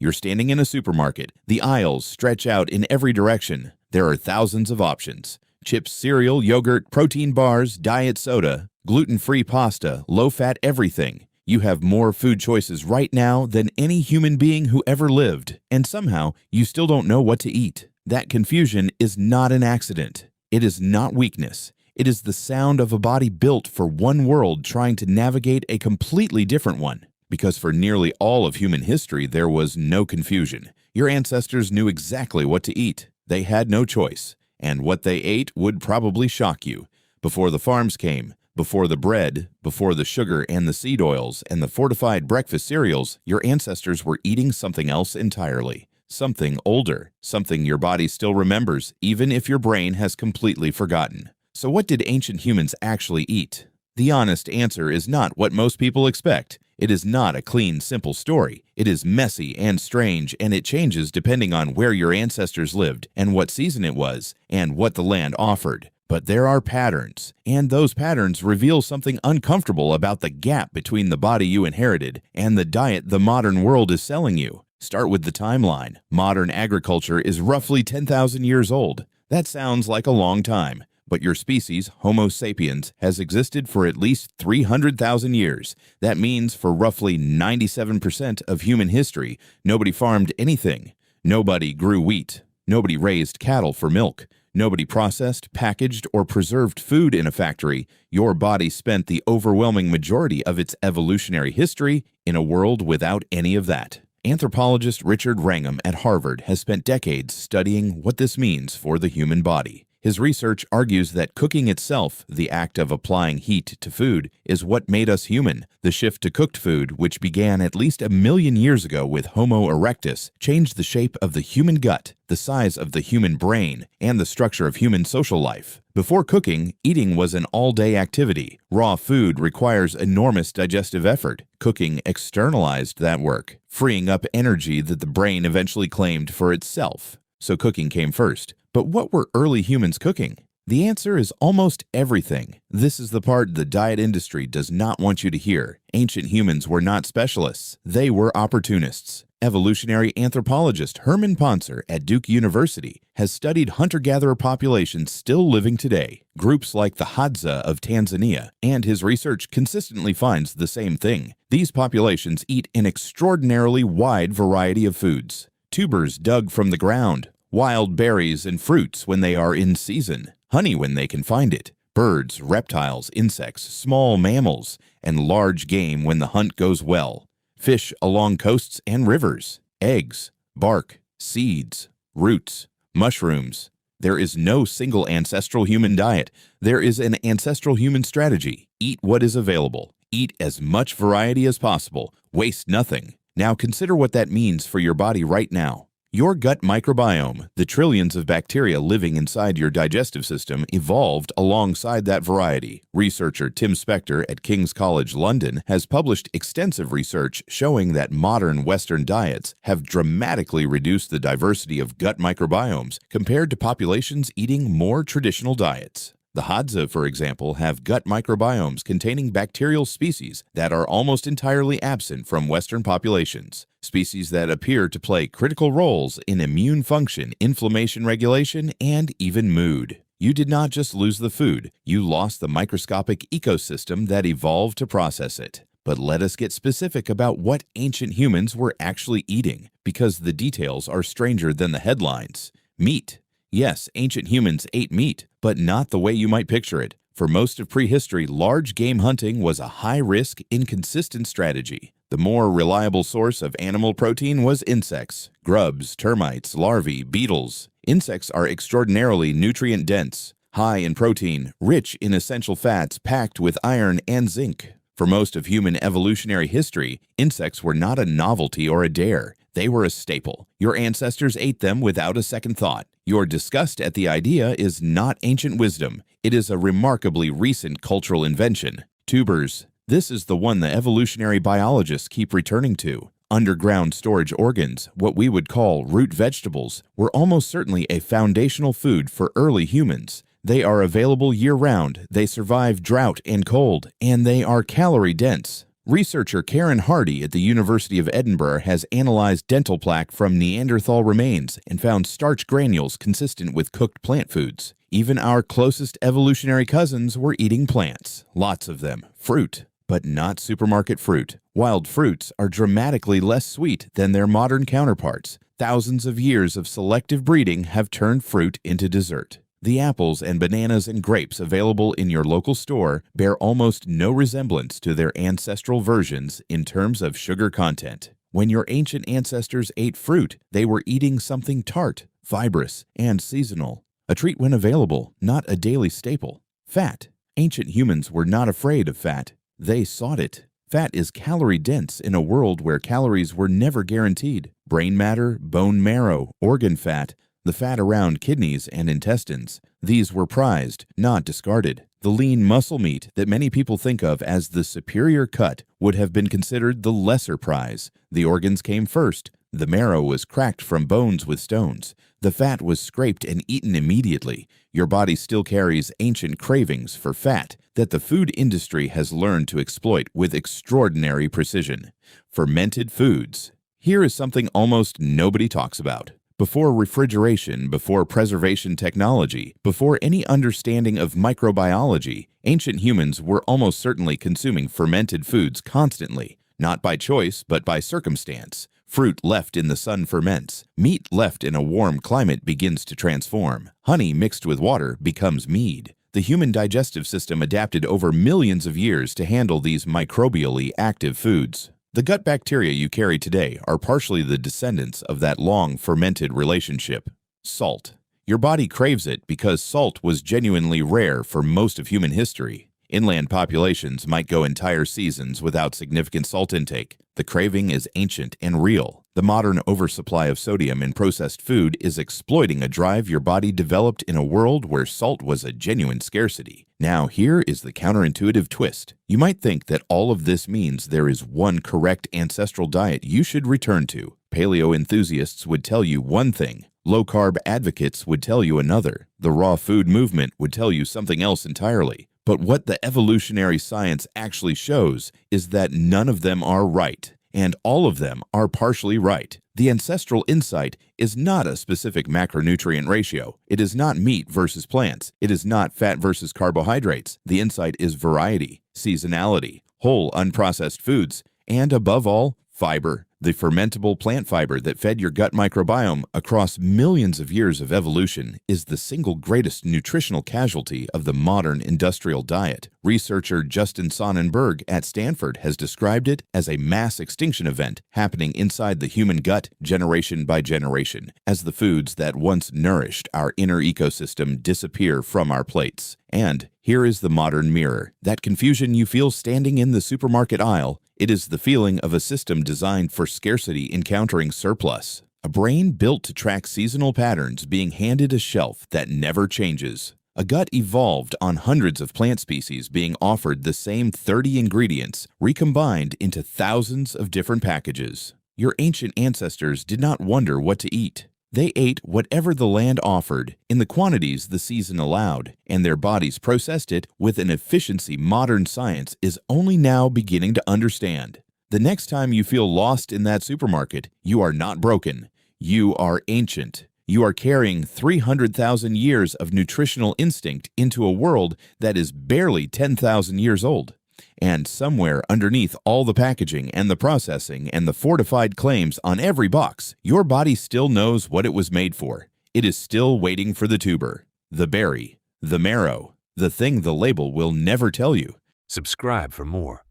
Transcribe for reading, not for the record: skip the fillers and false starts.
You're standing in a supermarket. The aisles stretch out in every direction. There are thousands of options. Chips, cereal, yogurt, protein bars, diet soda, gluten-free pasta, low-fat everything. You have more food choices right now than any human being who ever lived, and somehow you still don't know what to eat. That confusion is not an accident. It is not weakness. It is the sound of a body built for one world trying to navigate a completely different one. Because for nearly all of human history, there was no confusion. Your ancestors knew exactly what to eat. They had no choice. And what they ate would probably shock you. Before the farms came, before the bread, before the sugar and the seed oils and the fortified breakfast cereals, your ancestors were eating something else entirely. Something older, something your body still remembers, even if your brain has completely forgotten. So what did ancient humans actually eat? The honest answer is not what most people expect. It is not a clean, simple story. It is messy and strange, and it changes depending on where your ancestors lived and what season it was and what the land offered. But there are patterns, and those patterns reveal something uncomfortable about the gap between the body you inherited and the diet the modern world is selling you. Start with the timeline. Modern agriculture is roughly 10,000 years old. That sounds like a long time. But your species, Homo sapiens, has existed for at least 300,000 years. That means for roughly 97% of human history, nobody farmed anything. Nobody grew wheat. Nobody raised cattle for milk. Nobody processed, packaged, or preserved food in a factory. Your body spent the overwhelming majority of its evolutionary history in a world without any of that. Anthropologist Richard Wrangham at Harvard has spent decades studying what this means for the human body. His research argues that cooking itself, the act of applying heat to food, is what made us human. The shift to cooked food, which began at least 1 million years ago with Homo erectus, changed the shape of the human gut, the size of the human brain, and the structure of human social life. Before cooking, eating was an all-day activity. Raw food requires enormous digestive effort. Cooking externalized that work, freeing up energy that the brain eventually claimed for itself. So cooking came first. But what were early humans cooking? The answer is almost everything. This is the part the diet industry does not want you to hear. Ancient humans were not specialists. They were opportunists. Evolutionary anthropologist Herman Poncer at Duke University has studied hunter-gatherer populations still living today, groups like the Hadza of Tanzania, and his research consistently finds the same thing. These populations eat an extraordinarily wide variety of foods. Tubers dug from the ground, wild berries and fruits when they are in season, honey when they can find it, birds, reptiles, insects, small mammals, and large game when the hunt goes well, fish along coasts and rivers, eggs, bark, seeds, roots, mushrooms. There is no single ancestral human diet. There is an ancestral human strategy. Eat what is available. Eat as much variety as possible. Waste nothing. Now consider what that means for your body right now. Your gut microbiome, the trillions of bacteria living inside your digestive system, evolved alongside that variety. Researcher Tim Spector at King's College London has published extensive research showing that modern Western diets have dramatically reduced the diversity of gut microbiomes compared to populations eating more traditional diets. The Hadza, for example, have gut microbiomes containing bacterial species that are almost entirely absent from Western populations, species that appear to play critical roles in immune function, inflammation regulation, and even mood. You did not just lose the food, you lost the microscopic ecosystem that evolved to process it. But let us get specific about what ancient humans were actually eating, because the details are stranger than the headlines. Meat. Yes, ancient humans ate meat, but not the way you might picture it. For most of prehistory, large game hunting was a high-risk, inconsistent strategy. The more reliable source of animal protein was insects, grubs, termites, larvae, beetles. Insects are extraordinarily nutrient-dense, high in protein, rich in essential fats packed with iron and zinc. For most of human evolutionary history, insects were not a novelty or a dare. They were a staple. Your ancestors ate them without a second thought. Your disgust at the idea is not ancient wisdom. It is a remarkably recent cultural invention. Tubers. This is the one the evolutionary biologists keep returning to. Underground storage organs, what we would call root vegetables, were almost certainly a foundational food for early humans. They are available year-round, they survive drought and cold, and they are calorie-dense. Researcher Karen Hardy at the University of Edinburgh has analyzed dental plaque from Neanderthal remains and found starch granules consistent with cooked plant foods. Even our closest evolutionary cousins were eating plants, lots of them, fruit, but not supermarket fruit. Wild fruits are dramatically less sweet than their modern counterparts. Thousands of years of selective breeding have turned fruit into dessert. The apples and bananas and grapes available in your local store bear almost no resemblance to their ancestral versions in terms of sugar content. When your ancient ancestors ate fruit, they were eating something tart, fibrous, and seasonal. A treat when available, not a daily staple. Fat. Ancient humans were not afraid of fat. They sought it. Fat is calorie-dense in a world where calories were never guaranteed. Brain matter, bone marrow, organ fat, the fat around kidneys and intestines. These were prized, not discarded. The lean muscle meat that many people think of as the superior cut would have been considered the lesser prize. The organs came first. The marrow was cracked from bones with stones. The fat was scraped and eaten immediately. Your body still carries ancient cravings for fat that the food industry has learned to exploit with extraordinary precision. Fermented foods. Here is something almost nobody talks about. Before refrigeration, before preservation technology, before any understanding of microbiology, ancient humans were almost certainly consuming fermented foods constantly, not by choice but by circumstance. Fruit left in the sun ferments. Meat left in a warm climate begins to transform. Honey mixed with water becomes mead. The human digestive system adapted over millions of years to handle these microbially active foods. The gut bacteria you carry today are partially the descendants of that long fermented relationship. Salt. Your body craves it because salt was genuinely rare for most of human history. Inland populations might go entire seasons without significant salt intake. The craving is ancient and real. The modern oversupply of sodium in processed food is exploiting a drive your body developed in a world where salt was a genuine scarcity. Now here is the counterintuitive twist. You might think that all of this means there is one correct ancestral diet you should return to. Paleo enthusiasts would tell you one thing. Low-carb advocates would tell you another. The raw food movement would tell you something else entirely. But what the evolutionary science actually shows is that none of them are right, and all of them are partially right. The ancestral insight is not a specific macronutrient ratio. It is not meat versus plants. It is not fat versus carbohydrates. The insight is variety, seasonality, whole unprocessed foods, and above all, fiber. The fermentable plant fiber that fed your gut microbiome across millions of years of evolution is the single greatest nutritional casualty of the modern industrial diet. Researcher Justin Sonnenberg at Stanford has described it as a mass extinction event happening inside the human gut generation by generation, as the foods that once nourished our inner ecosystem disappear from our plates. And here is the modern mirror. That confusion you feel standing in the supermarket aisle, it is the feeling of a system designed for scarcity encountering surplus. A brain built to track seasonal patterns being handed a shelf that never changes. A gut evolved on hundreds of plant species being offered the same 30 ingredients recombined into thousands of different packages. Your ancient ancestors did not wonder what to eat. They ate whatever the land offered in the quantities the season allowed, and their bodies processed it with an efficiency modern science is only now beginning to understand. The next time you feel lost in that supermarket, you are not broken. You are ancient. You are carrying 300,000 years of nutritional instinct into a world that is barely 10,000 years old. And somewhere underneath all the packaging and the processing and the fortified claims on every box, your body still knows what it was made for. It is still waiting for the tuber, the berry, the marrow, the thing the label will never tell you. Subscribe for more.